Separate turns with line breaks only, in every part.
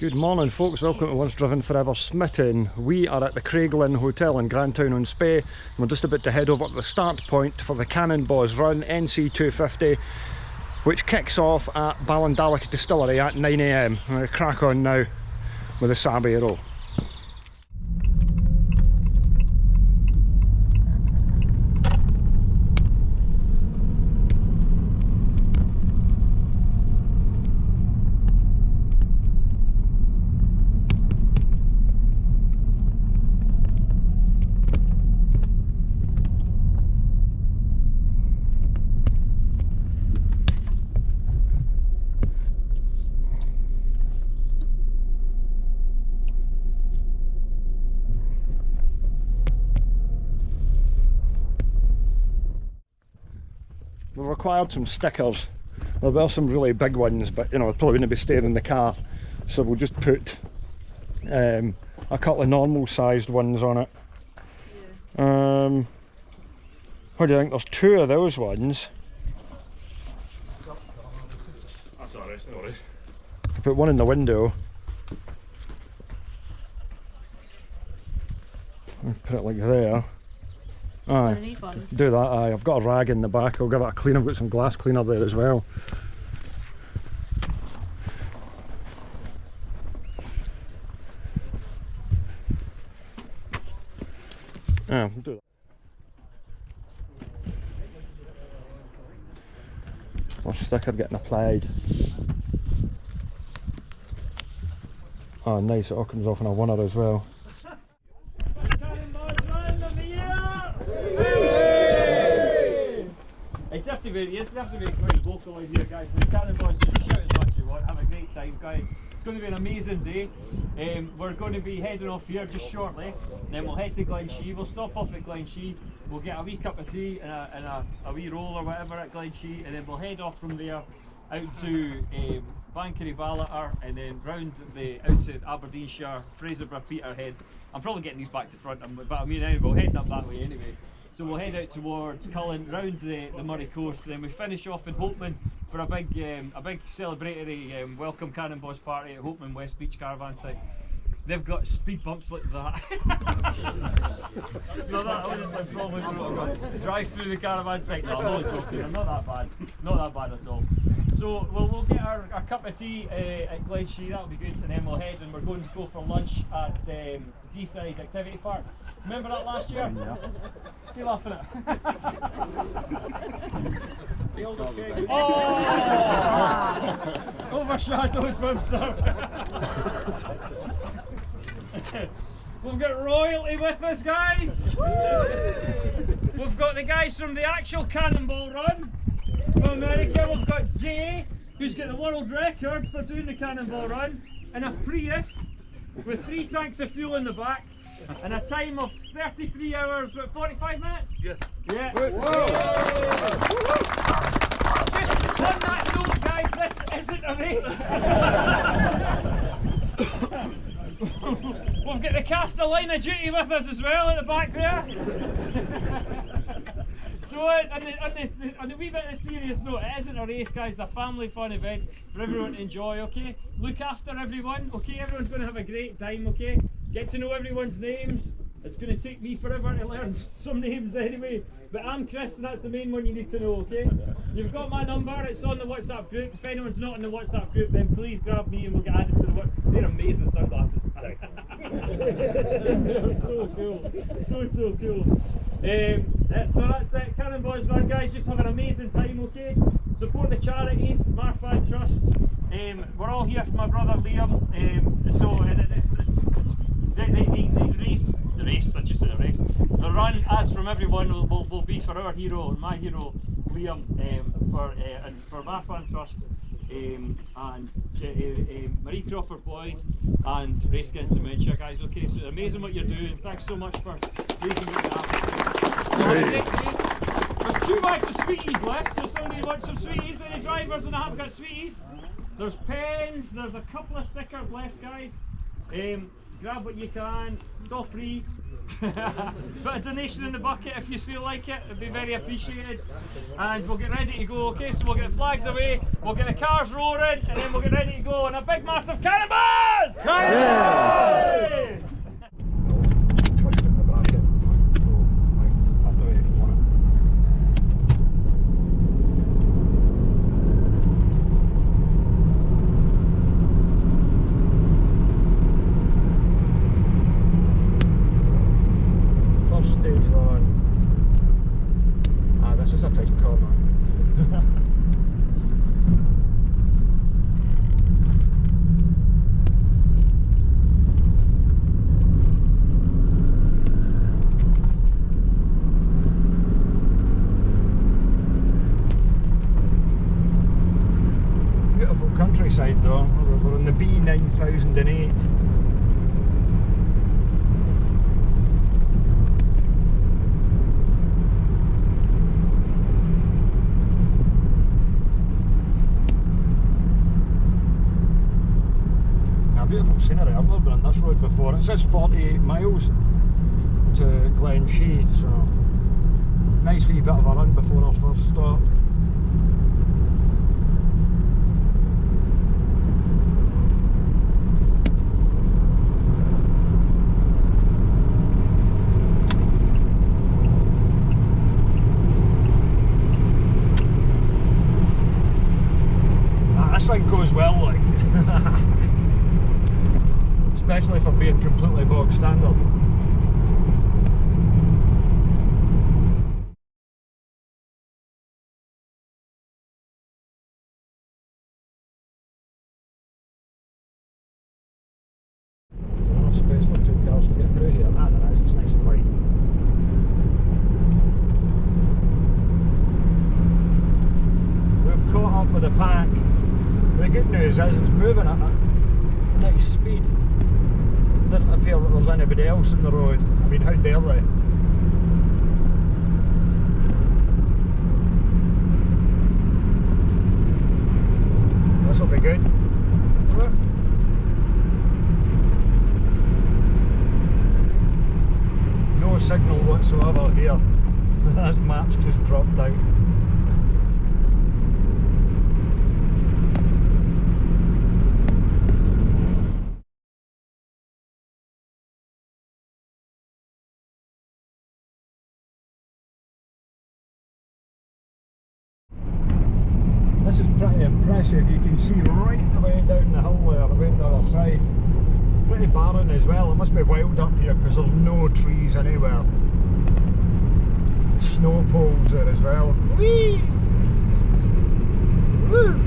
Good morning folks, welcome to Once Driven Forever Smitten. We are at the Craiglin Hotel in Grantown-on-Spey and we're just about to head over to the start point for the Cannonbawz Run NC250, which kicks off at Ballindalloch Distillery at 9 AM. I'm going to crack on now with the Saab Aero. We've required some stickers. There were some really big ones, but you know, it probably wouldn't be staying in the car, so we'll just put a couple of normal sized ones on it. Yeah. What do you think? There's two of those ones.
That's alright, no worries.
Put one in the window. Put it like there. Aye,
these ones.
Do that, aye. I've got a rag in the back, I'll give it a clean. I've got some glass cleaner there as well. Yeah, we'll do that. More sticker getting applied. Oh nice, it all comes off in a winner as well.
It's have to be quite localised here, guys. The Cannonbawz, just shout as much as you want, have a great time, guys. It's going to be an amazing day. We're going to be heading off here just shortly, then we'll head to Glenshee. We'll stop off at Glenshee, we'll get a wee cup of tea and a wee roll or whatever at Glenshee, and then we'll head off from there out to Bankery-Ballater and then round out to Aberdeenshire, Fraserburgh, Peterhead. I'm probably getting these back to front, but I mean anyway, we're heading up that way anyway. So we'll head out towards Cullen, round the Murray coast, and then we finish off in Hopeman for a big celebratory welcome Cannonbawz party at Hopeman West Beach Caravan site. They've got speed bumps like that. So that was just like probably drive through the caravan site. No, I'm only joking, I'm not that bad. Not that bad at all. So we'll get our cup of tea at Glenshee, that'll be good, and then we'll head and we're going to go for lunch at D-Side Activity Park. Remember that last year? Yeah. What are you laughing at? Oh! Overshadowed from sir. We've got royalty with us, guys. We've got the guys from the actual Cannonball Run from America. We've got Jay, who's got the world record for doing the Cannonball Run, in a Prius with 3 tanks of fuel in the back and a time of 33 hours, what, 45 minutes? Yes. Yeah. Whoa. Just on that note, guys, this isn't a race. We've got the Caster Line of Duty with us as well at the back there. So on the wee bit of a serious note, it isn't a race, guys, it's a family fun event for everyone to enjoy, okay? Look after everyone, okay? Everyone's going to have a great time, okay? Get to know everyone's names. It's going to take me forever to learn some names anyway, but I'm Kris and that's the main one you need to know, okay? You've got my number, it's on the WhatsApp group. If anyone's not in the WhatsApp group, then please grab me and we'll get added to the WhatsApp. They're amazing sunglasses. They're so cool, so cool. So that's it, Cannonbawz Run, guys, just have an amazing time, okay? Support the charities, Marfan Trust. We're all here for my brother Liam, the run, as from everyone, will be for our hero, my hero Liam, for Marfan Trust, and Marie Crawford Boyd and Race Against Dementia, guys. Okay, so amazing what you're doing. Thanks so much for raising what happened. There's 2 bags of sweeties left, so somebody wants some sweeties. Any drivers that haven't got sweeties? There's pens, there's a couple of stickers left, guys. Grab what you can, it's all free. Put a donation in the bucket if you feel like it, it'd be very appreciated. And we'll get ready to go, okay? So we'll get the flags away, we'll get the cars roaring, and then we'll get ready to go on a big massive Cannonball! Cannonbawz!
Yeah! Twisting the bracket. So, up the way for it. First stage we're on. This is a tight corner. Beautiful countryside though. We're on the B9008. Beautiful scenery. I've never been on this road before. It says 48 miles to Glenshee, so nice wee bit of a run before our first stop. This thing goes well, like. Especially for being completely bog standard. Enough space for two cars to get through here. Ah, there is, it's nice and wide. We've caught up with the pack. The good news is it's moving at a nice speed. Doesn't appear that there's anybody else in the road. I mean, how dare they? This will be good. No signal whatsoever here. This map's just dropped out. This is pretty impressive. You can see right the way down the hill there, the way to the other side. Pretty barren as well. It must be wild up here because there's no trees anywhere. Snow poles there as well. Whee! Woo!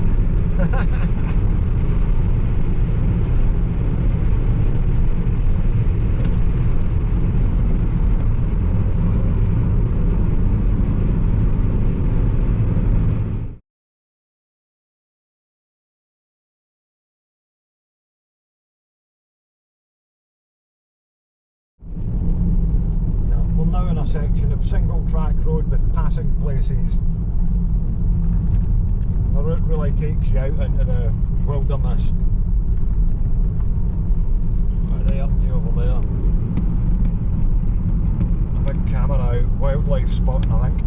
Now in a section of single track road with passing places. The route really takes you out into the wilderness. What are they up to over there? A big camera out, wildlife spotting I think.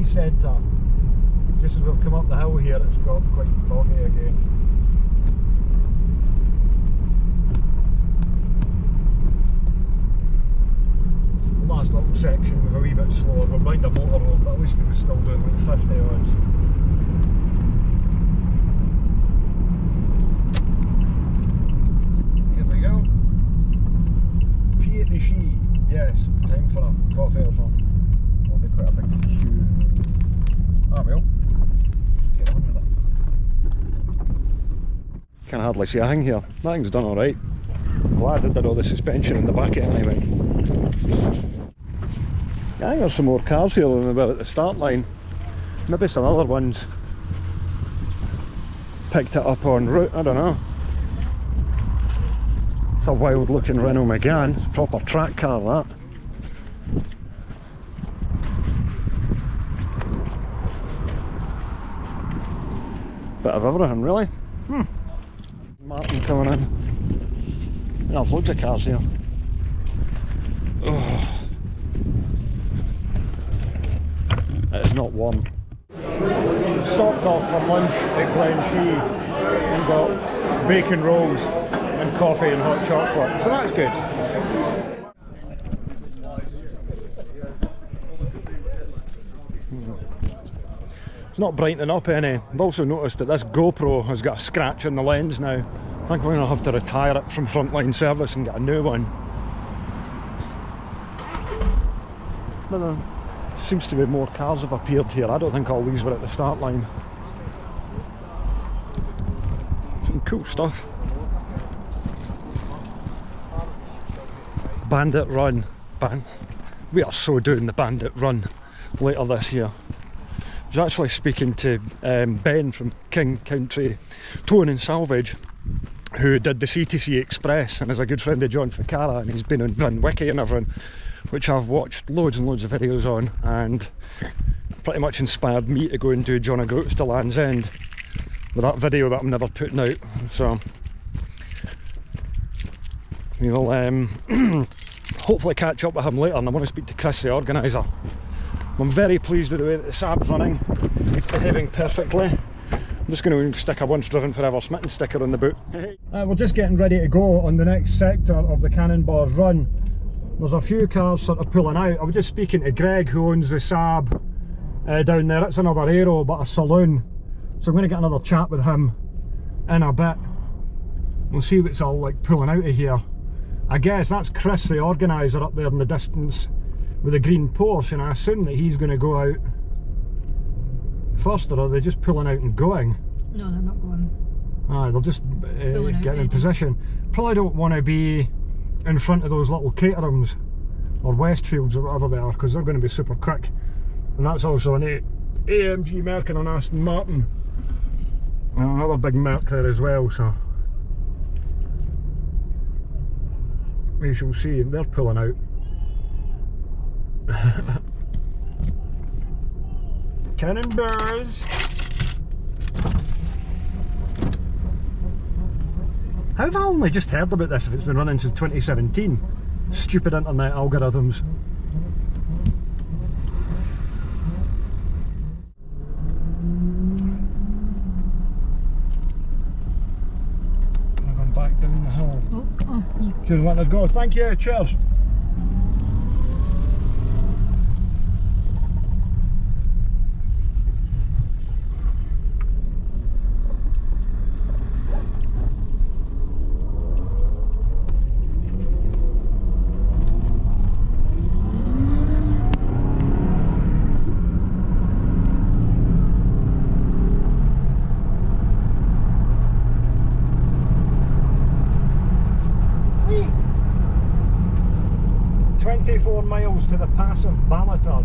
Centre. just as we've come up the hill here, it's got quite foggy again. The last little section was a wee bit slower. We're behind a motorhome, but at least it was still doing like 50 odds. Here we go. Tea at the She. Yes, time for a coffee or something. That'll be quite a big queue. Ah well, get on with it. Can hardly see a thing here. That thing's done alright. Glad I did all the suspension in the back end anyway. Yeah, I think there's some more cars here than about at the start line. Maybe some other ones picked it up en route, I don't know. It's a wild looking Renault Megane, it's a proper track car that. Bit of everything really. Martin coming in. There's loads of cars here. Oh. It is not warm. Stopped off for lunch at Glenshee and got bacon rolls and coffee and hot chocolate, so that's good. It's not brightening up any. I've also noticed that this GoPro has got a scratch in the lens now. I think we're going to have to retire it from frontline service and get a new one. But there seems to be more cars have appeared here. I don't think all these were at the start line. Some cool stuff. Bandit Run. We are so doing the Bandit Run later this year. I was actually speaking to Ben from King Country Towing and Salvage, who did the C2C Express and is a good friend of John Ficarra, and he's been on VinWiki and everything, which I've watched loads and loads of videos on, and pretty much inspired me to go and do John O'Groats to Land's End with that video that I'm never putting out. So we will hopefully catch up with him later, and I want to speak to Kris, the organiser. I'm very pleased with the way that the Saab's running. It's behaving perfectly. I'm just going to stick a Once Driven Forever Smitten sticker on the boot. We're just getting ready to go on the next sector of the Cannonbawz Run. There's a few cars sort of pulling out. I was just speaking to Greg, who owns the Saab down there. It's another Aero, but a saloon. So I'm going to get another chat with him in a bit. We'll see what's all like pulling out of here. I guess that's Kris, the organiser, up there in the distance with a green Porsche, and I assume that he's going to go out first, or are they just pulling out and going?
No, they're not going.
Ah, they'll just get in position. Probably don't want to be in front of those little Caterhams or Westfields or whatever they are, because they're going to be super quick. And that's also an AMG Merc and an Aston Martin. And another big Merc there as well, so we shall see. They're pulling out. Cannonbawz. How have I only just heard about this if it's been running since 2017? Stupid internet algorithms. We're going back down the hill. Cheers, letting us go. Thank you, cheers. Miles to the pass of Balatar.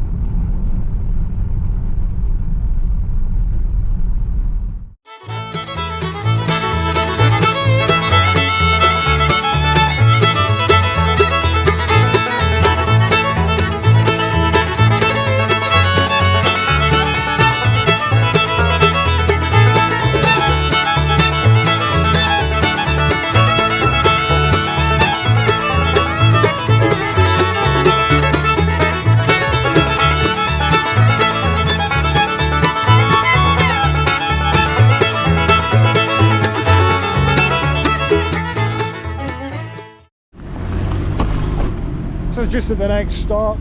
So it's just at the next stop.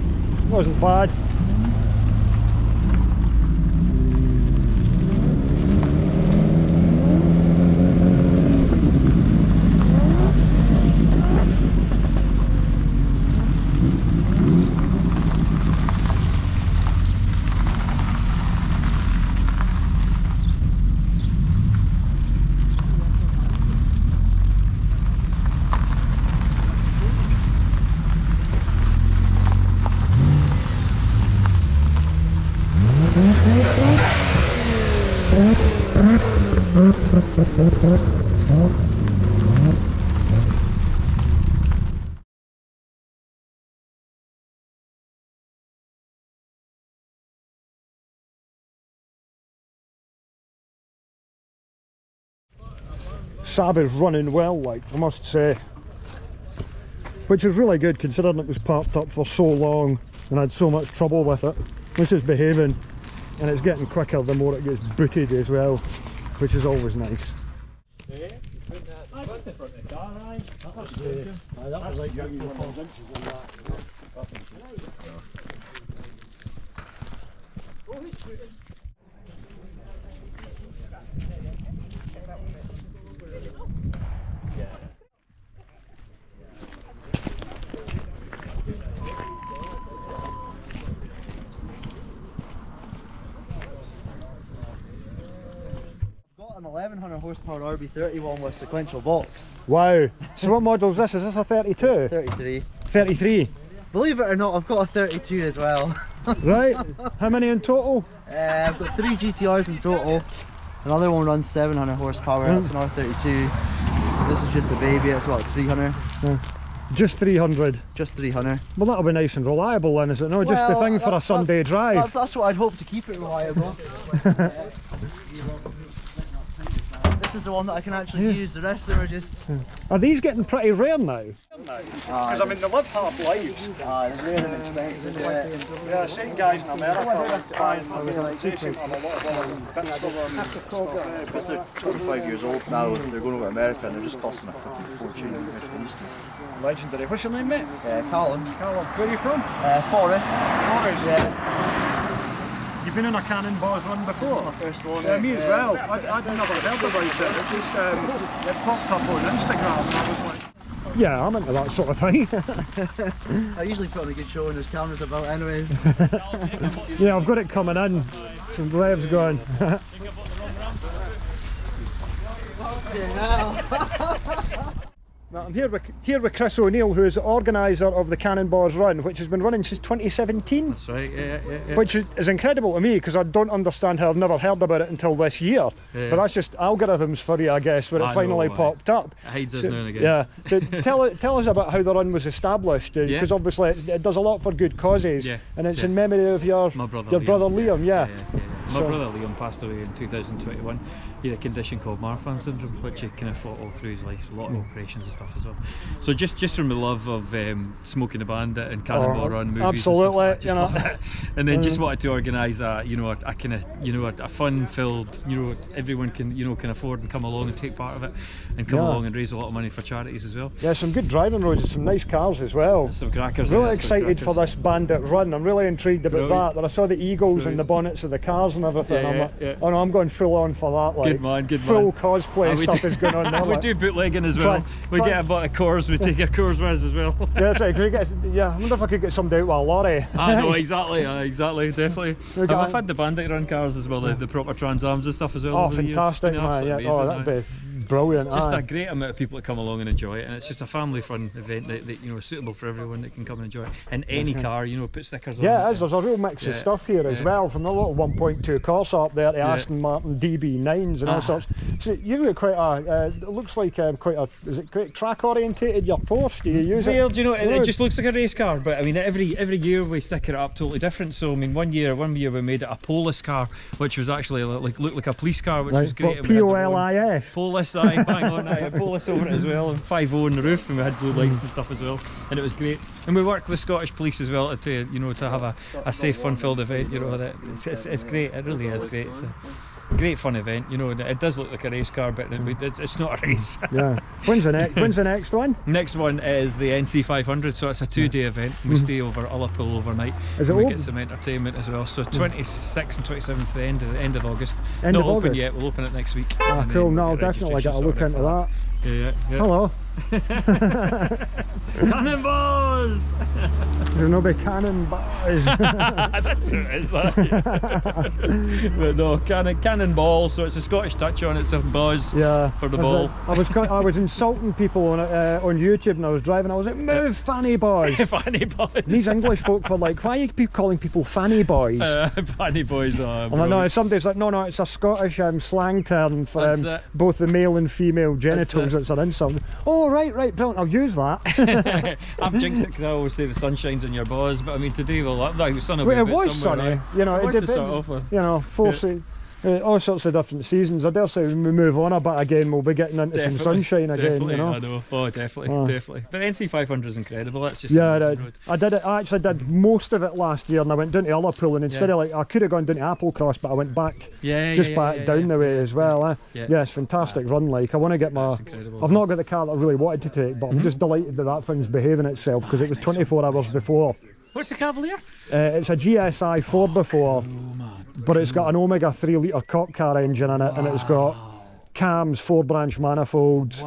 Wasn't bad. Saab is running well, like, I must say, which is really good considering it was parked up for so long and I had so much trouble with it. This is behaving and it's getting quicker the more it gets booted as well, which is always nice.
Yeah, I got the front of the car, aye. That was
That was like 4 inches on that.
Got an 1100 horsepower RB31 with sequential box.
Wow, so what model is this? Is this a 32?
33.
33?
Believe it or not, I've got a 32 as well.
Right, how many in total?
I've got 3 GTRs in total. Another one runs 700 horsepower, that's an R32. This is just a baby, it's about 300.
Just 300?
Just 300.
Well, that'll be nice and reliable then, is it? No, just the thing for a Sunday drive.
That's what I'd hope to keep it reliable. This is the one that I can actually use, the rest of them are just...
Are these getting pretty rare now?
Because I mean, they live half lives.
they're rare and expensive.
Yeah, I've seen guys in America buying representation on a lot of bits of them.
Because they're 25 years old now, they're going over to America and they're just costing a fucking fortune in Eastern.
Legendary. What's your name, mate?
Callum.
Callum. Where are you from?
Forest.
Forest.
Yeah.
You've been in a Cannonbawz Run before?
My first one.
Yeah, me as well. I'd never heard about it. It just it popped up on Instagram and I was like...
Yeah, I'm into that sort of thing.
I usually put on a good show when there's cameras about anyway.
Yeah, I've got it coming in. Some revs going. I'm here with Kris O'Neil, who is the organiser of the Cannonbawz Run, which has been running since 2017.
That's right, yeah.
Which is incredible to me because I don't understand how I've never heard about it until this year.
Yeah.
But that's just algorithms for you, I guess, where it finally popped up.
It hides us now and again.
Yeah. So tell us about how the run was established, because obviously it does a lot for good causes, and it's in memory of your brother Liam. Yeah.
My brother Liam passed away in 2021. He had a condition called Marfan syndrome, which he kind of fought all through his life, a lot of operations and stuff as well. So just from the love of Smoking the Bandit and Cannonball Run movies,
absolutely,
and stuff like that, and then just wanted to organise a kind of a fun-filled, everyone can afford and come along and take part of it, and come along and raise a lot of money for charities as well.
Yeah, some good driving roads and some nice cars as well.
Some crackers.
Really excited for this Bandit Run. I'm really intrigued about that. When I saw the eagles and the bonnets of the cars and everything, I'm like, oh no, I'm going full on for that. Like,
good
full
man.
cosplay stuff is going on there.
We do bootlegging as well. We get a bit of cores, we take our cores with us as well.
Yeah, that's right. I wonder if I could get somebody out with a lorry.
I know, exactly, definitely. I've had the Bandit Run cars as well, the proper Trans Ams and stuff as well.
Oh, fantastic, man. Yeah. Oh, that'd be brilliant.
Just a great amount of people that come along and enjoy it, and it's just a family fun event that is suitable for everyone that can come and enjoy it. And any car, put stickers on.
Yeah, it is. There's a real mix of stuff here as well, from the little 1.2 Corsa up there to Aston Martin DB9s and all sorts. So you've got quite a, it looks like quite a, is it quite track orientated, your Porsche? Do you use it?
Well, it just looks like a race car, but I mean every year we stick it up totally different. So I mean one year we made it a Polis car, which was actually looked like a police car, which was great.
P-O-L-I-S.
Polis, bang on, Polis over it as well, and 5.0 on the roof, and we had blue lights and stuff as well, and it was great. And we work with Scottish Police as well to have a safe, fun-filled event. It's great. It really is great. So. great fun event. You know, it does look like a race car, but it's not a race.
Yeah. When's the next one?
Next one is the NC500, so it's a 2-day event. We stay over Ullapool overnight.
Is it
and we
open?
get some entertainment as well. So 26th and 27th, the end of August.
End
Not
of
open
August?
yet. We'll open it next week.
Ah,
and
cool.
then
No,
we'll
I'll
get
definitely get a
registration
look
sorted
into
for
that.
Yeah.
Hello.
Cannonbawz!
There's no big Cannonbawz.
That's who it is. But no, Cannonball. So it's a Scottish touch on it. It's a buzz
Yeah.
for the ball.
I was insulting people on YouTube and I was driving. I was like, move, fanny boys.
Fanny boys.
These English folk were like, why are you calling people fanny boys?
Fanny boys are.
I'm like, no, somebody's like, no, it's a Scottish slang term for both the male and female genitals. It's an insult. Oh, right, brilliant. I'll use that.
I've jinxed it because I always say the sun shines on your balls, but I mean today it was sunny.
Well, it was sunny, you know. It
to start off with.
You know, all sorts of different seasons. I dare say when we move on a bit again, we'll be getting into some sunshine again. You know.
I know. Oh, definitely. But NC500 is incredible. That's just
I did it. I actually did most of it last year, and I went down to Ullapool, and instead of like I could have gone down to Applecross, but I went back back down the way as well. Yeah, it's fantastic run. Like I want to get my. I've not got the car that I really wanted to take, but I'm just delighted that thing's behaving itself because it was 24 hours before.
What's the Cavalier?
It's a GSI 4x4, but it's got an Omega 3-litre cop car engine in it, and it's got cams, 4-branch manifolds,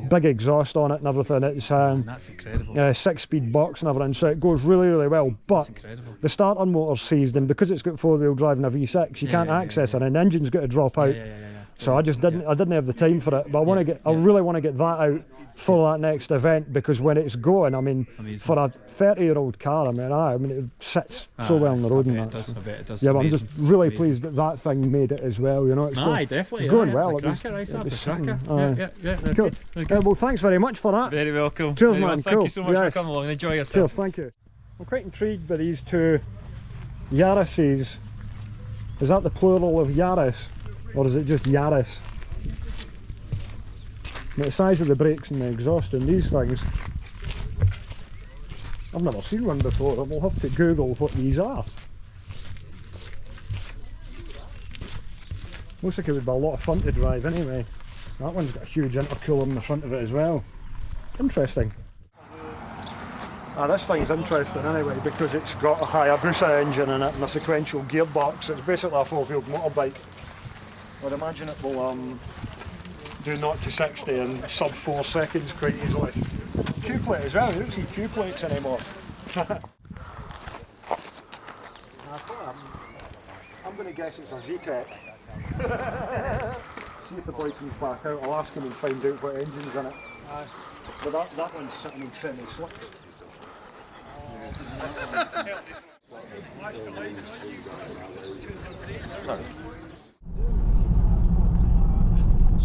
big exhaust on it and everything. It's
that's incredible.
6-speed box and everything, so it goes really well. But the starter motor's seized, and because it's got 4-wheel drive and a V6, you can't access it, and the engine's got to drop out. So I just didn't have the time for it. But I really want to get that out for that next event, because when it's going, I mean, for a 30-year-old car, I mean it sits so well on the road.
I bet it does.
Yeah, but I'm just really pleased that thing made it as well. You know, it's
definitely.
It's going well.
It's a cracker, cracker.
Cool. Well, thanks very much for that.
Very welcome.
Cheers, man.
Thank you so much for coming along and enjoy yourself.
Cheers, thank you. I'm quite intrigued by these two Yarises. Is that the plural of Yaris, or is it just Yaris? The size of the brakes and the exhaust in these things, I've never seen one before. We'll have to Google what these are. Looks like it would be a lot of fun to drive anyway. That one's got a huge intercooler in the front of it as well. Interesting. This thing's interesting anyway because it's got a Hayabusa engine in it and a sequential gearbox. It's basically a 4-wheeled motorbike. I'd imagine it will do 0 to 60 in sub 4 seconds quite easily. Q plate as well, you don't see Q plates anymore. I'm going to guess it's a Z-Tech. See if the boy comes back out, I'll ask him and find out what engine's in it. But that one's sitting in semi-slicks.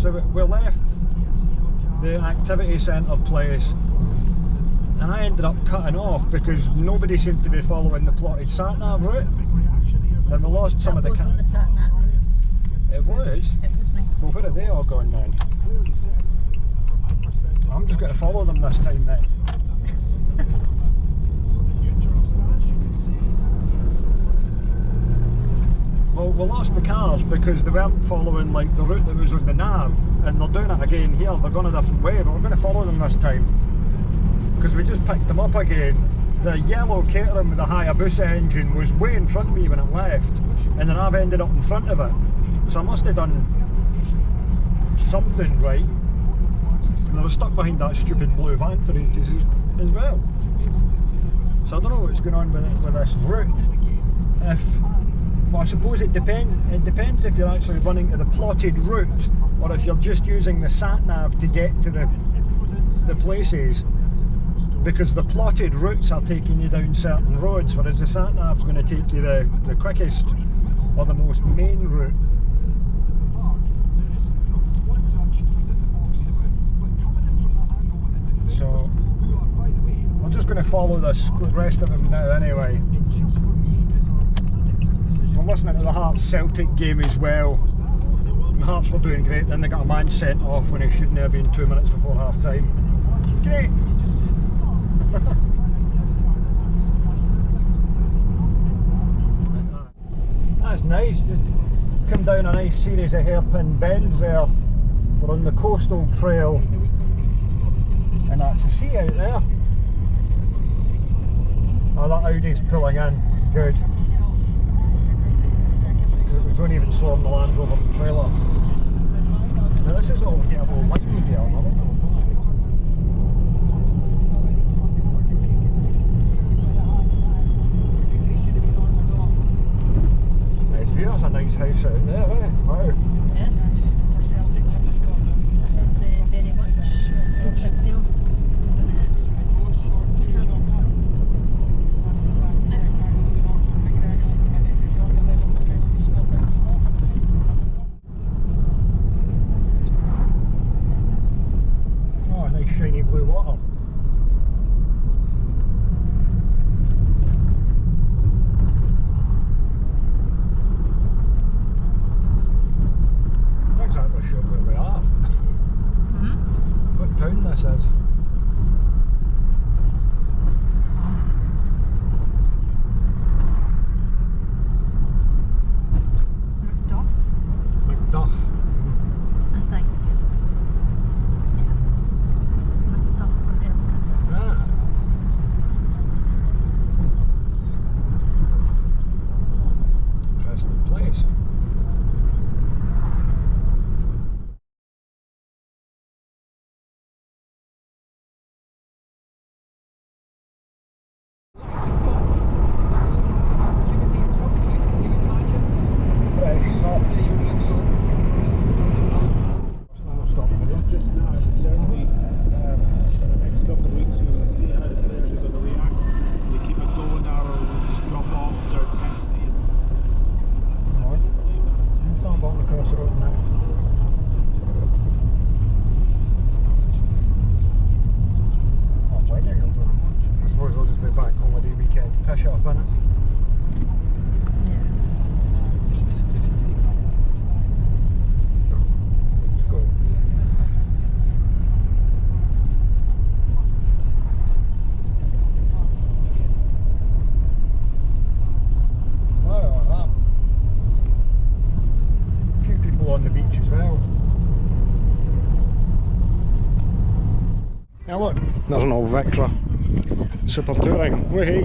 So we left the activity centre place and I ended up cutting off because nobody seemed to be following the plotted sat-nav route. Then we lost some of the...
That wasn't the sat-nav route.
It was?
It was like...
Well, where are they all going then? I'm just going to follow them this time then. Well, we lost the cars because they weren't following like the route that was on the nav, and they're doing it again here. They're going a different way, but we're going to follow them this time because we just picked them up again. The yellow Caterham with the Hayabusa engine was way in front of me when it left, and then I've ended up in front of it. So I must have done something right. And I was stuck behind that stupid blue van for ages as well. So I don't know what's going on with this route. Well, I suppose it depends if you're actually running to the plotted route or if you're just using the sat-nav to get to the places, because the plotted routes are taking you down certain roads, whereas the sat-nav's going to take you the quickest or the most main route. So I'm just going to follow the rest of them now anyway. I'm listening to the Hearts Celtic game as well. And Hearts were doing great, then they got a man sent off when he shouldn't have been 2 minutes before half time. Great! That's nice. Just come down a nice series of hairpin bends there. We're on the coastal trail, and that's the sea out there. Oh, that Audi's pulling in, good. It was going even slower than the Land Rover trailer. Now this is all yellow line here, I don't know. Nice view, that's a nice house out there, eh? Wow.
Yeah. It's very much focus field.
Oh, nice shiny blue water. Not exactly sure where we are. What town this is.
McDuff,
McDuff.
I think. Yeah. McDuff for Elkin.
Ah. Interesting place. Fresh stuff.
Just now, certainly for the next couple of weeks, you will see how the players are going to react. They keep it going now, or will just drop off their intensity.
Start walking across the road now. Oh, wedding or something. I suppose we'll just be back holiday weekend. Pish up, innit? Go. Oh, like that. A few people on the beach as well. Now look, there's an old Victra. Super touring. Whee!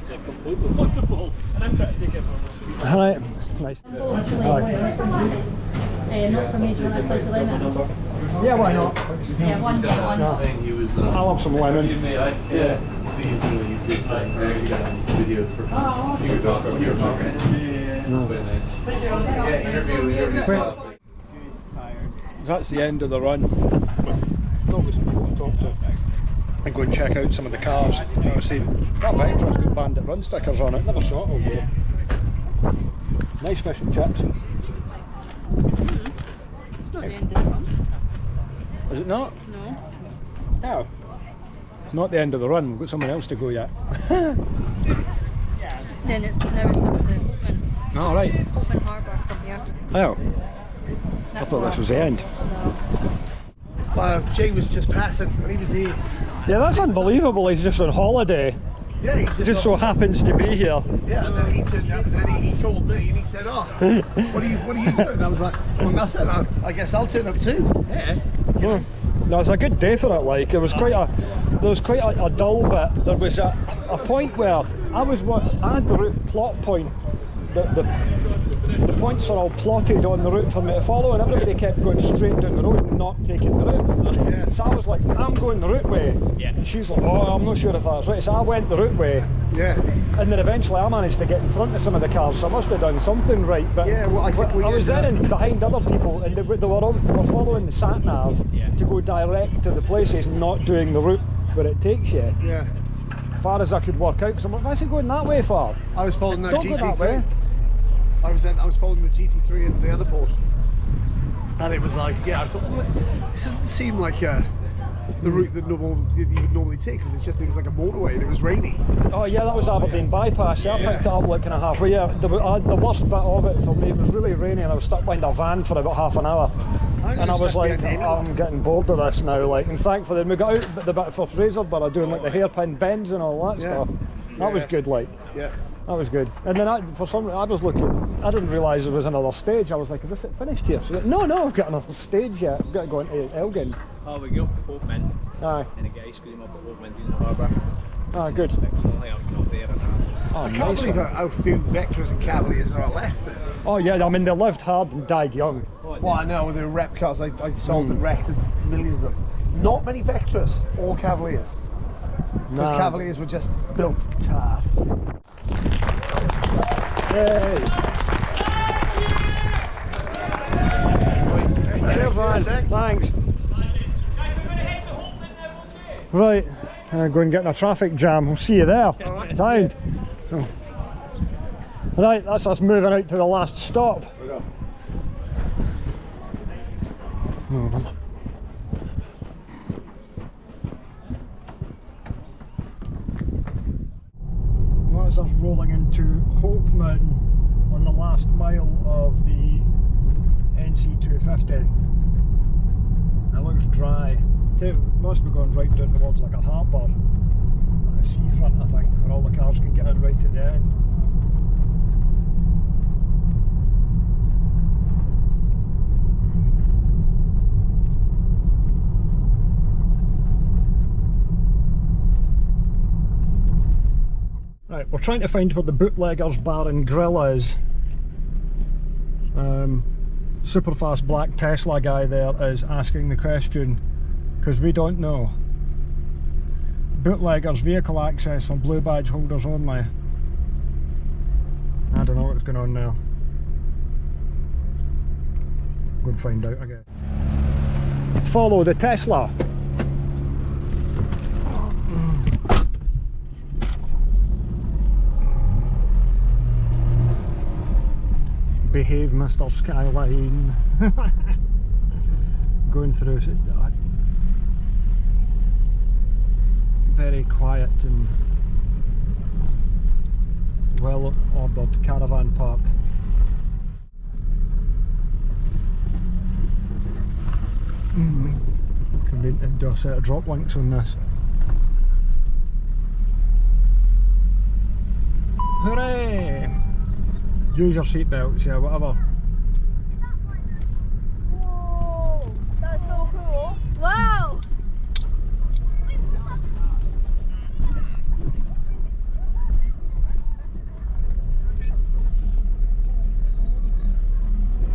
They're completely wonderful, and I'm trying to take it from them.
Alright, nice.
Not for me, do you want a slice of lemon?
Yeah, why not?
Yeah, one get one.
I'll have some lemon.
Yeah. See he's doing a YouTube thing, right? You got videos for your dog. Your dog. Yeah. Very nice. Yeah, interview.
That's the end of the run. Always some people to talk to. And go and check out some of the cars. You see, that Victra's got Bandit Run stickers on it. Never saw it all year. Nice fish and chips.
It's not the end of the run.
Is it not?
No.
Oh. It's not the end of the run. We've got someone else to go yet.
Then it's up to Open,
All right.
Open Harbour from here.
Oh. I thought this was the end.
Jay was just passing, and he was here.
Yeah, that's unbelievable. He's just on holiday.
Yeah, he's
Just so happens to be here.
Yeah, and then he said, then he called me and he said, "Oh, what are you doing?" And I was like, "Well, nothing. I guess I'll turn up too."
Yeah. No, it's a good day for it. Like there was quite a dull bit. There was a point where I had the route plot point. The points were all plotted on the route for me to follow, and everybody kept going straight down the road and not taking the route.
Yeah.
So I was like, I'm going the route way. Yeah. And she's like, oh, I'm not sure if that's right. So I went the route way.
Yeah.
And then eventually I managed to get in front of some of the cars, so I must have done something right. But
Yeah, well, I think we
I was
did,
then behind other people, and they were following the sat nav to go direct to the places, not doing the route where it takes you.
Yeah.
As far as I could work out, because I'm like, why is it going that way for?
I was following that
Don't go that way.
GT3. I was following the GT3 and the other Porsche, and it was like, yeah, I thought, well, this doesn't seem like the route that you would normally take, because it was like a motorway and it was rainy.
Oh yeah, that was Aberdeen bypass. Yeah, I picked it up like kind of halfway. Yeah, the worst bit of it for me, it was really rainy, and I was stuck behind a van for about half an hour. And I was like, I'm getting bored of this now. Like, and thankfully we got out the bit for Fraser, but I'm doing like the hairpin bends and all that stuff. That was good, like.
Yeah.
That was good. And then for some reason, I was looking, I didn't realise there was another stage. I was like, is this it finished here? So no, I've got another stage yet. I've got to go into Elgin.
Oh, we go up to Portman.
Aye.
And a guy scream up at Portman doing the harbour.
Ah, good.
So I think I'm up there and
Oh,
I can't
nice
believe
one.
how few Vectras and Cavaliers there are left now.
Oh yeah, I mean they lived hard and died young.
Well, I know, with the rep cars I sold and wrecked millions of them. Not many Vectras, all Cavaliers. Because
Nah.
Cavaliers were just built tough.
Hey. Cheers, man. Thanks. Right, I'm going to get in a traffic jam. We'll see you there. Down. Oh. Right, that's us moving out to the last stop. Oh. That's us rolling into Hope Mountain on the last mile of the NC250. It looks dry. It must be going right down towards like a harbour on a seafront, I think, where all the cars can get in right at the end. Right, we're trying to find where the Bootleggers Bar and Grill is. Super fast black Tesla guy there is asking the question because we don't know. Bootleggers vehicle access for blue badge holders only. I don't know what's going on now. Go and find out again. Follow the Tesla. Behave, Mr. Skyline. Going through very quiet and well ordered caravan park. Can we do a set of drop links on this? Hooray! Use your seatbelts, yeah, whatever.
Whoa, that's so cool. Wow!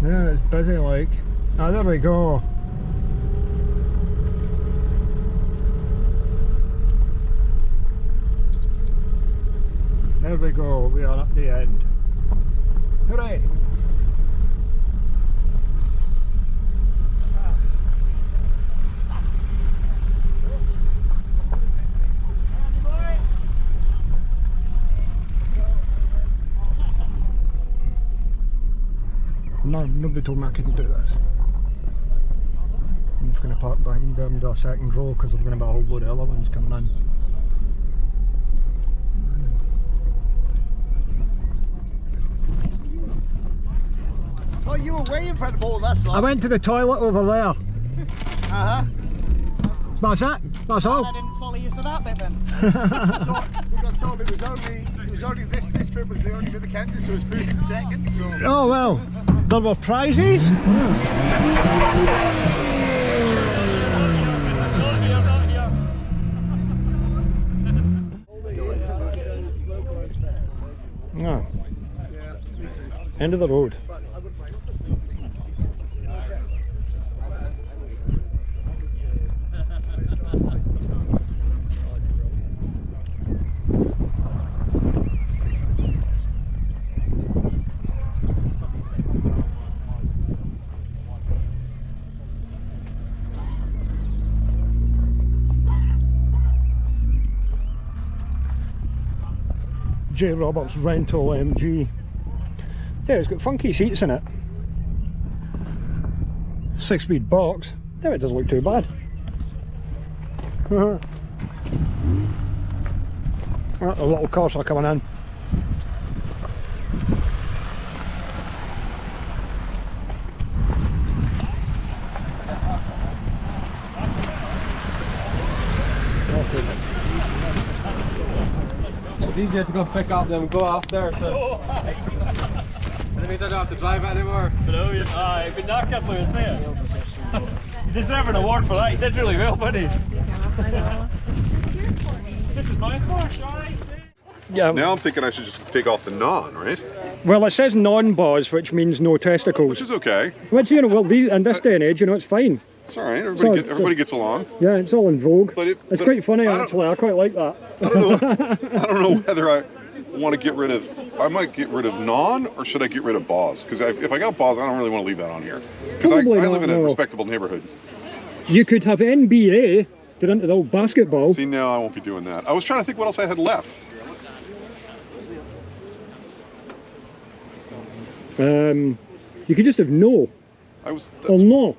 Yeah, it's busy like. Ah, there we go. There we go, we are at the end. Hooray! No, nobody told me I couldn't do this. I'm just going to park behind them and do a second row because there's going to be a whole load of other ones coming in.
Oh, you were way in front of all of us,
I went to the toilet over there.
Uh-huh.
That's it. That's all.
I didn't follow you for that bit then.
So, we got told it was only this bit was the only bit of counted, so it was first and second, so...
Oh well, there were prizes. No. End of the road. J. Roberts Rental MG. Yeah, it's got funky seats in it. 6-speed box. Yeah, it doesn't look too bad. A little Corsa coming in.
easier to go pick up than go after, so. And it means I don't have to drive it anymore.
Brilliant. Aye, but knackered, Lewis, isn't it? You deserve an award for that. You did really well, buddy. This is my course, alright?
Yeah.
Now I'm thinking I should just take off the non, right?
Well, it says non-Bawz, which means no testicles.
Which is okay.
Which, you know, well, in this day and age, you know, it's fine.
It's all right. Everybody gets along.
Yeah, it's all in vogue. It's quite funny,
I
actually. I quite like that.
I don't know whether I want to get rid of. I might get rid of non, or should I get rid of Bawz? Because if I got Bawz, I don't really want to leave that on here. Because I live in a respectable neighborhood.
You could have NBA, get into the old basketball.
See, now I won't be doing that. I was trying to think what else I had left.
You could just have no. Or no.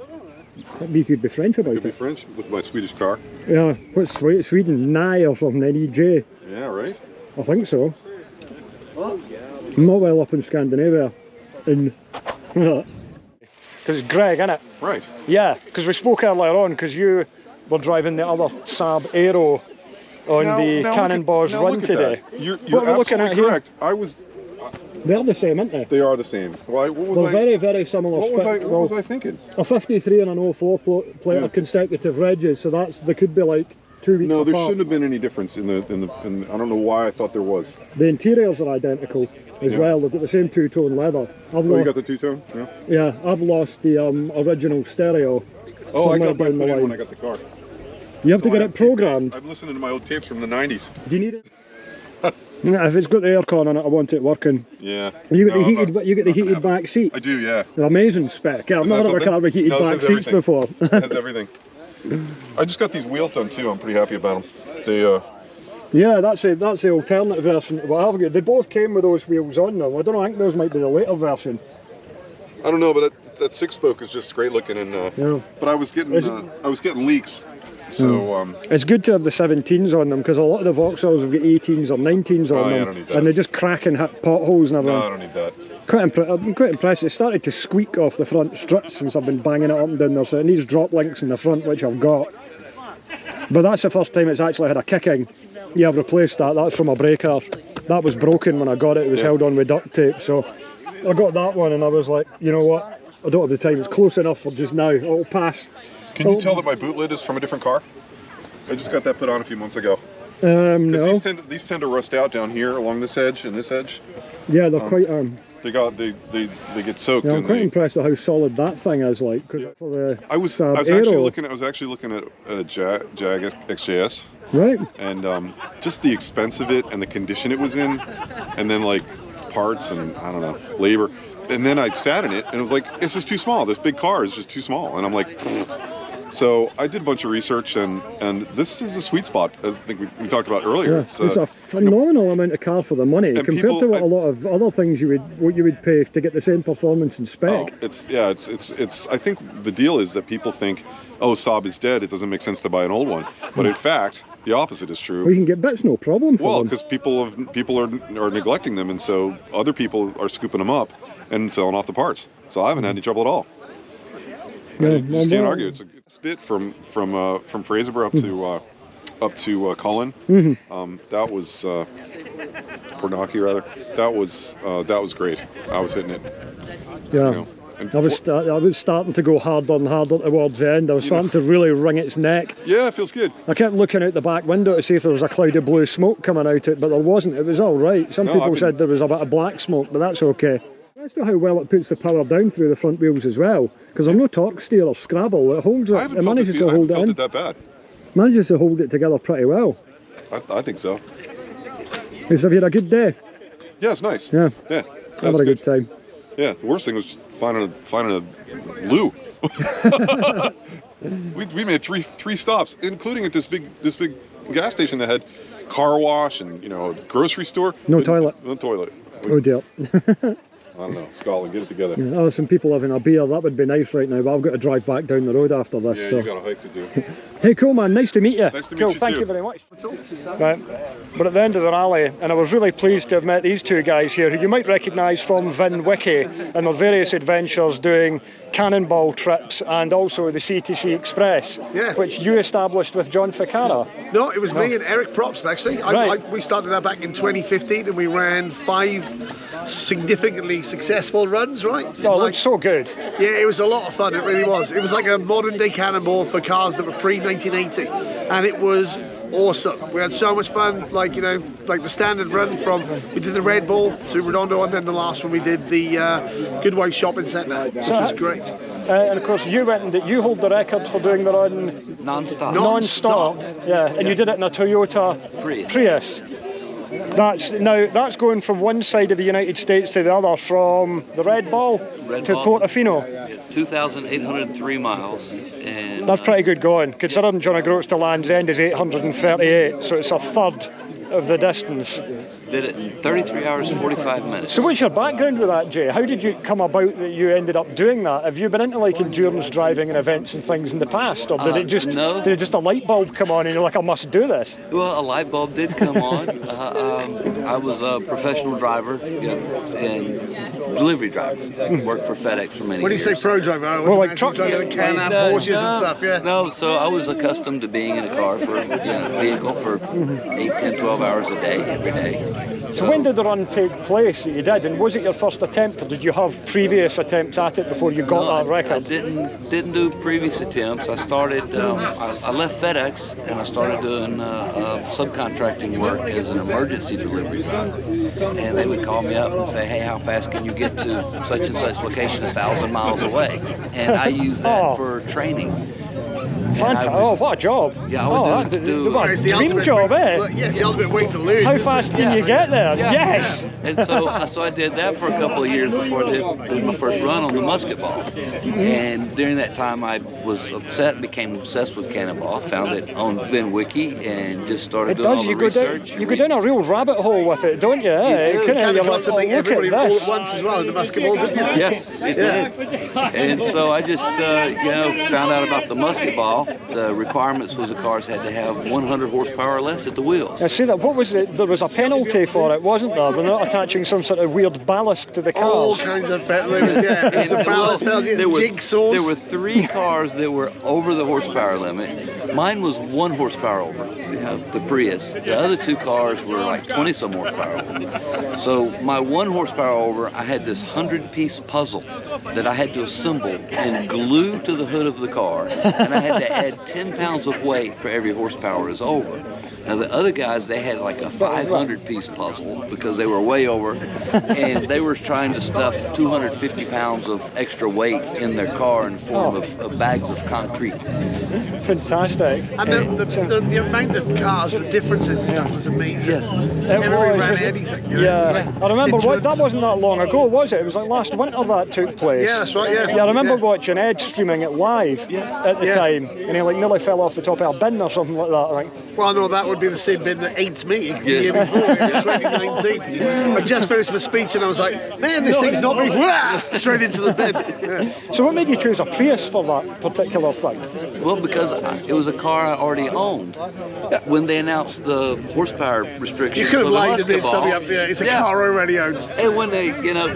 You could be French about it.
Could be French with my Swedish car.
Yeah, what's Sweden? Nye or something, N-E-J.
Yeah, right?
I think so. I'm not well up in Scandinavia. Because it's Greg, innit?
Right.
Yeah, because we spoke earlier on, because you were driving the other Saab Aero on the Cannonbawz Run today.
You're
what are we looking at
correct.
Here?
I was.
They're the same, aren't they?
They are the same. Well,
They're very, very similar.
What was I thinking?
A 53 and an 04 plate of consecutive regs, so they could be like 2 weeks apart.
No, there shouldn't have been any difference in I don't know why I thought there was.
The interiors are identical as well. They've got the same two-tone leather.
You got the two-tone? Yeah.
Yeah, I've lost the original stereo.
Oh, I got
down the line
when I got the car.
You have to get it programmed.
I'm listening to my old tapes from the 90s.
Do you need it? Yeah, if it's got the aircon on it, I want it working.
Yeah.
You get the heated back seat.
I do, yeah.
An amazing spec. Yeah, I've never had a car with heated back seats before.
It has everything. I just got these wheels done too. I'm pretty happy about them. They
Yeah, that's the alternate version. They both came with those wheels on them. I don't know. I think those might be the later version.
I don't know, but that 6-spoke is just great looking, and
yeah.
But I was getting leaks. So
it's good to have the 17s on them, because a lot of the Vauxhalls have got 18s or 19s on them,
I don't need that.
and they just crack and hit potholes and everything.
No, I don't need that.
I'm quite impressed. It started to squeak off the front struts since I've been banging it up and down there, so it needs drop links in the front, which I've got. But that's the first time it's actually had a kicking. Yeah, I've replaced that. That's from a breaker. That was broken when I got it. It was held on with duct tape, so I got that one, and I was like, you know what? I don't have the time. It's close enough for just now. It'll pass.
Can you tell that my boot lid is from a different car? I just got that put on a few months ago.
No.
These tend to rust out down here along this edge and this edge.
Yeah, they're quite.
They get soaked.
Yeah, I'm quite impressed with how solid that thing is. Like, because for the
I was actually looking at a Jag XJS.
Right.
And just the expense of it and the condition it was in, and then like parts and I don't know, labor. And then I sat in it and it was like, it's just too small. This big car is just too small. And I'm like, so I did a bunch of research, and this is a sweet spot, as I think we talked about earlier.
Yeah, it's a phenomenal amount of car for the money compared to what a lot of other things you would pay to get the same performance and spec.
It's I think the deal is that people think, oh, Saab is dead, it doesn't make sense to buy an old one. But in fact, the opposite is true.
Well, you can get bits, no problem for them.
Well, because people are neglecting them, and so other people are scooping them up and selling off the parts. So I haven't had any trouble at all.
Yeah,
you just can't argue. It's a bit from Fraserburgh up to Cullen.
Mm-hmm.
That was Pornaki rather. That was great. I was hitting it.
Yeah.
You know,
I was starting to go harder and harder towards the end. I was starting to really wring its neck.
Yeah, it feels good.
I kept looking out the back window to see if there was a cloud of blue smoke coming out it, but there wasn't. It was all right. Some people said there was a bit of black smoke, but that's okay. That's not how well it puts the power down through the front wheels as well, because there's no torque steer or Scrabble. It holds it. It manages to hold it in.
I haven't felt it that bad.
Manages to hold it together pretty well.
I think so.
Have you had a good day?
Yeah, it's nice.
Yeah.
Yeah.
Having a good time.
Yeah. The worst thing was finding a loo. we made three stops, including at this big gas station that had car wash and grocery store.
No toilet.
No toilet.
Oh dear.
I don't know. Scotland, get it together.
Oh, some people having a beer, that would be nice right now, but I've got to drive back down the road after this.
Yeah,
so.
you got a hike to do.
Hey, cool man, nice to meet you.
Nice to meet
cool,
you
thank
too.
you very much. Right, we're at the end of the rally, and I was really pleased to have met these two guys here, who you might recognise from VinWiki and their various adventures doing Cannonball trips and also the C2C Express, which you established with John Ficarra.
No, it was me and Eric Propst actually. We started that back in 2015 and we ran 5 significantly successful runs, right?
Oh, it looked so good.
Yeah, it was a lot of fun, it really was. It was like a modern day Cannonball for cars that were pre-1980, and it was awesome. We had so much fun, like, you know, like the standard run from, we did the Red Bull to Redondo, and then the last one we did the Goodwife Shopping Centre, which was great.
And of course you went and you hold the record for doing the run non-stop. Yeah, and you did it in a Toyota Prius. That's going from one side of the United States to the other, from the Red Bull to Portofino.
2,803 miles. And
that's pretty good going, considering John O'Groats to Land's End is 838, so it's a third of the distance.
Did it in 33 hours, 45 minutes.
So what's your background with that, Jay? How did you come about that you ended up doing that? Have you been into like endurance driving and events and things in the past, or did it just a light bulb come on and you're like, I must do this?
Well, a light bulb did come on. I was a professional driver and delivery driver. Worked for FedEx for many years.
When you say pro driver, I was
like truck
driving Can-Am Porsches and stuff, yeah.
No, so I was accustomed to being in a car for a vehicle for 8, 10, 12 hours a day, every day.
So when did the run take place that you did, and was it your first attempt, or did you have previous attempts at it before you got that record?
I didn't do previous attempts. I started, I left FedEx and I started doing subcontracting work as an emergency delivery guy. And they would call me up and say, hey, how fast can you get to such and such location 1,000 miles away? And I use that for training.
Fantastic! Oh, what a job!
Yeah, I would
it's the
dream job, eh?
Yes, the ultimate way to learn.
How fast can you get there?
Yeah.
Yes!
And so I did that for a couple of years before I did my first run on the musket ball. And during that time I was became obsessed with Cannonball. Found it on VinWiki and just started doing all the research.
You go down a real rabbit hole with it, don't you?
You kind of got to make everybody all at once as well in the musket ball, didn't you?
Yes, it did. And so I just found out about the musket ball. The requirements was the cars had to have 100 horsepower or less at the wheels.
I see that. What was it? There was a penalty for it, wasn't there? We're not attaching some sort of weird ballast to the cars.
All kinds of penalties, yeah. There was a ballast penalty, jigsaws.
There were 3 cars that were over the horsepower limit. Mine was 1 horsepower over. So you have the Prius. The other 2 cars were like 20-some horsepower over. So my 1 horsepower over, I had this 100-piece puzzle that I had to assemble and glue to the hood of the car, and I had to add 10 pounds of weight for every horsepower is over. Now the other guys, they had like a 500-piece puzzle because they were way over, and they were trying to stuff 250 pounds of extra weight in their car in the form of bags of concrete.
Fantastic.
And the amount of cars, the differences and stuff was amazing.
Yes.
Everybody ran anything.
Yeah. I remember that wasn't that long ago, was it? It was like last winter that took place.
Yeah, that's right, yeah.
Yeah, I remember watching Ed streaming it live at the time, and he like nearly fell off the top of a bin or something like that. I think.
Well, no, that would be the same bin that AIDS me the year before, in 2019. I just finished my speech and I was like, man, this thing's not very straight into the bin. Yeah.
So what made you choose a Prius for that particular thing?
Well, because it was a car I already owned. When they announced the horsepower restrictions,
you could have lied to me
musket
something
ball,
up there. It's a car I already owned.
And when they, announced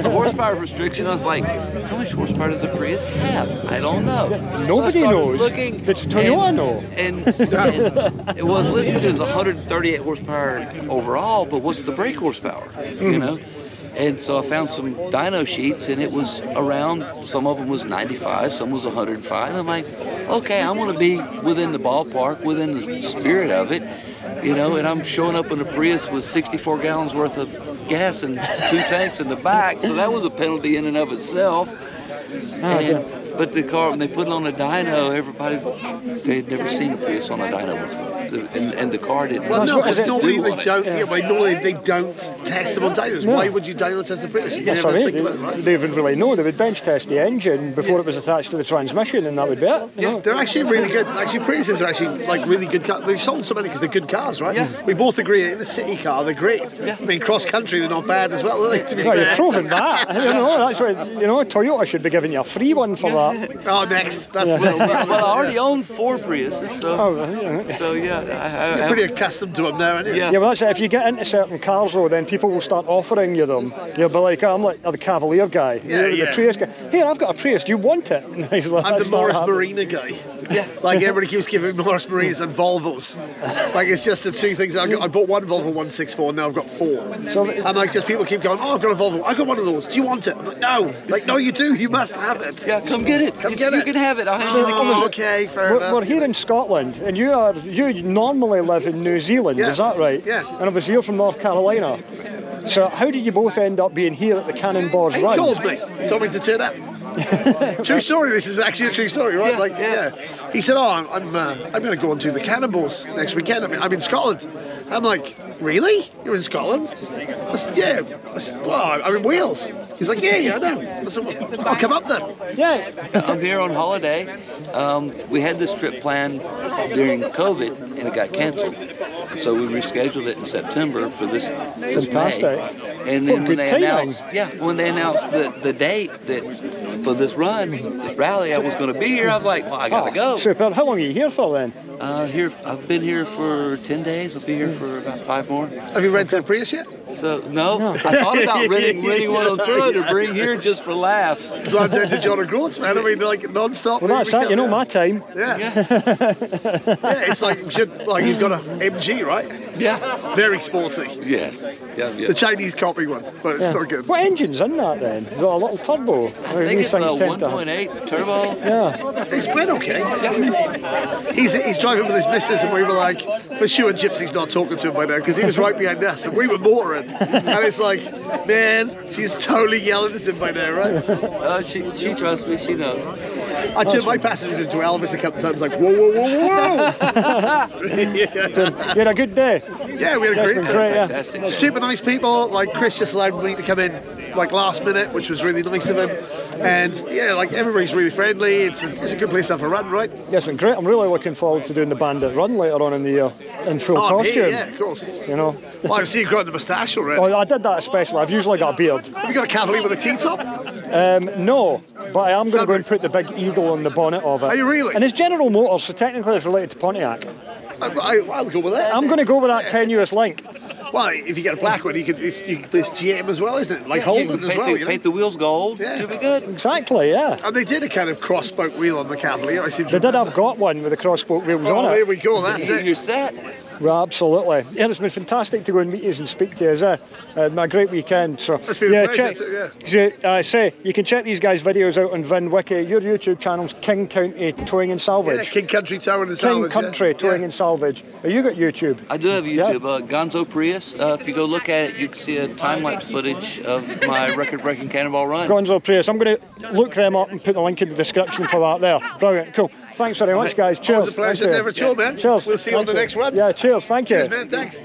the horsepower restriction, I was like, how much horsepower does the Prius have? I don't know.
Nobody knows.
Looking,
Does Toyota know?
And it was listed as 138 horsepower overall, but what's the brake horsepower? You know? And so I found some dyno sheets, and it was around, some of them was 95, some was 105. I'm like, okay, I'm going to be within the ballpark, within the spirit of it, and I'm showing up in a Prius with 64 gallons worth of gas and 2 tanks in the back, so that was a penalty in and of itself. But the car, when they put it on a dyno, everybody, they'd never seen a Prius on a dyno before. And the car didn't.
Well, no, because normally
do
they
on it.
don't. Yeah, well, normally they don't test them on dynos.
No.
Why would you dyno test the Prius? You
Yes,
never
I
think
mean,
about it, right?
they even really know. They would bench test the engine before it was attached to the transmission, and that would be it. You
Yeah,
know?
they're actually really good. Actually, Priuses are actually like really good cars. They sold so many because they're good cars, right?
Yeah.
We both agree in a city car they're great.
Yeah.
I mean, cross country they're not bad as well, are they? To be
Well, you've
fair.
proven that. You know, that's why, you know, Toyota should be giving you a free one for that.
Oh, next. That's
Yeah.
Well, I already own 4 Priuses, so
Oh, yeah.
so yeah.
You're pretty accustomed to them now, aren't you?
Yeah.
Yeah, well, that's it. If you get into certain cars, though, then people will start offering you them. You'll be like, I'm like the Cavalier guy,
Yeah,
the
yeah.
Prius guy. Here, I've got a Prius. Do you want it? And he's like,
I'm the
"That's not
Morris
happening."
Marina guy.
Yeah.
Like everybody keeps giving Morris Marinas and Volvos. Like it's just the two things. I bought one Volvo 164, now I've got 4.
So-
and like just people keep going, oh, I've got a Volvo. I've got one of those. Do you want it? I'm like, no. Like, no, you do. You must have it.
Yeah, come get it.
Come get it.
You can have it. I'll hand you the
Oh,
keys.
okay, fair enough.
We're here in Scotland, and you normally live in New Zealand,
Yeah.
is that right?
Yeah.
And obviously you're from North Carolina. So how did you both end up being here at the Cannonbawz
He
Run?
called me. He told me to turn up. True story. This is actually a true story, right?
Yeah,
like,
yeah.
He said, "Oh, I'm going to go and do the Cannonballs next weekend. I'm in Scotland." I'm like, "Really? You're in Scotland?" I said, "Yeah." I said, "Well, I'm in Wales." He's like, "Yeah, I know." I said, "Well, I'll come up then."
Yeah.
I'm here on holiday. We had this trip planned during COVID and it got canceled. So we rescheduled it in September for this
Fantastic.
May. And
Well,
then
good timing.
when they announced the date that for this run, this rally, I was going to be here, I was like, well, I got to go.
Super. How long are you here for then?
Here, I've been here for 10 days. I'll be here for about 5 more.
Have you rented a Prius yet?
So no. I thought about renting one on tour to bring here just for laughs.
Glad to John and man. I mean, like non-stop.
Well, that's it. You know my time.
Yeah. Yeah, it's like you've got a MG, right?
Yeah.
Very sporty.
Yes. Yeah.
The Chinese copy one, but it's
Yeah.
still good.
What engine's in that then? Is it a little turbo?
I think it's a 1.8 turbo.
Yeah.
It's been okay. He's driving with his missus, and we were like, for sure, Gypsy's not talking to him by now because he was right behind us, and we were motoring. And it's like, man, she's totally yelling at him by now, right?
She trusts me. She knows.
I turned my passenger into Elvis a couple of times, like, whoa, whoa, whoa, whoa.
You had a good day.
Yeah, we had a
That's
great
been
time.
great, yeah.
Fantastic.
Super nice people. Like Chris just allowed me to come in like last minute, which was really nice of him. And yeah, like everybody's really friendly. It's a good place to have a run, right?
Yeah, it's been great. I'm really looking forward to doing the Bandit Run later on in the year in full
Oh, me,
costume.
yeah, of course.
You know.
Well, I've seen you growing the moustache already.
Oh, I did that especially. I've usually got a beard.
Have you got a Cavalier with a T-top?
No, but I am going to go and put the big eagle on the bonnet of it.
Are you really?
And it's General Motors, so technically it's related to Pontiac.
I'll go with that.
I'm going to go with that tenuous link.
Well, if you get a black one, you can it's GM as well, isn't it? Like
You
Holden
can
as well, you know?
paint the wheels gold.
Yeah.
It'll be good.
Exactly, yeah.
And they did a kind of cross-spoke wheel on the Cavalier. I seem to
They did have got one with the cross-spoke wheels
Oh,
on
there
it.
we go. That's
You're
it.
set.
Well, absolutely. Yeah, it's been fantastic to go and meet you and speak to you. A great weekend. So
It's been a pleasure
check.
too,
I say you can check these guys' videos out on VinWiki. Your YouTube channel's King County Towing and
Yeah,
Salvage.
King Country Towing and
King
Salvage.
Country Towing and Salvage. Have you got YouTube?
I do have a
Yeah.
YouTube, Gonzo Prius. If you go look at it, you can see a time-lapse footage of my record-breaking Cannonball run.
Gonzo Prius. I'm going to look them up and put the link in the description for that there. Brilliant. Cool. Thanks very much, guys. Cheers.
Always a pleasure.
Thank you.
Never chill, man.
Cheers.
We'll see you on
Thank
the next run.
Yeah, cheers. Thank you.
Cheers, man. Thanks.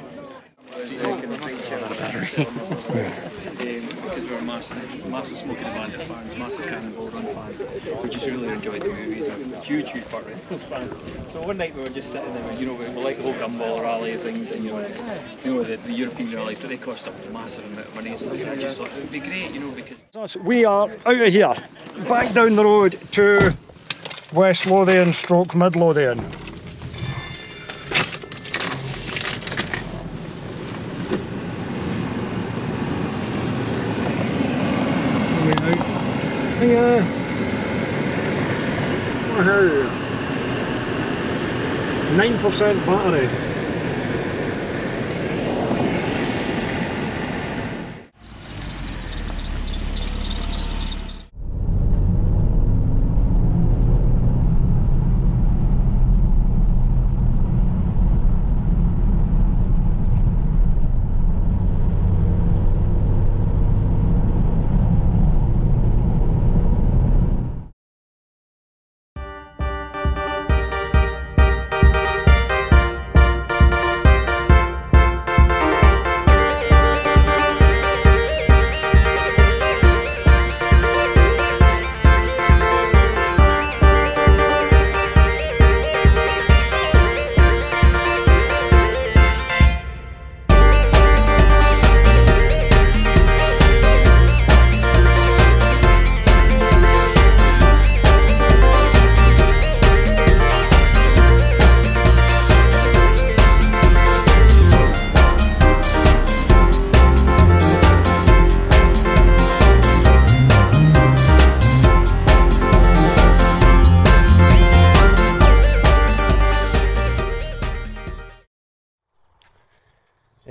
Because we're massive Smoking Bandit fans, massive Cannonball Run fans. We just really enjoyed the movies. We're huge part of those fans. So one night we were just sitting there, you know, we like the whole gumball rally things, and you know the European rallies, but they cost up a massive amount of money and stuff. And I just thought it would be great, you know, because
We are out of here, back down the road to West Lothian / Mid Lothian. Hiya. Woohoo. 9% battery.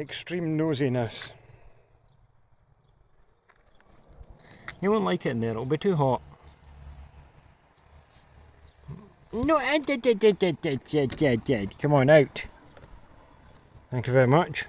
extreme nosiness. You won't like it in there, it'll be too hot. No, come on out. Thank you very much.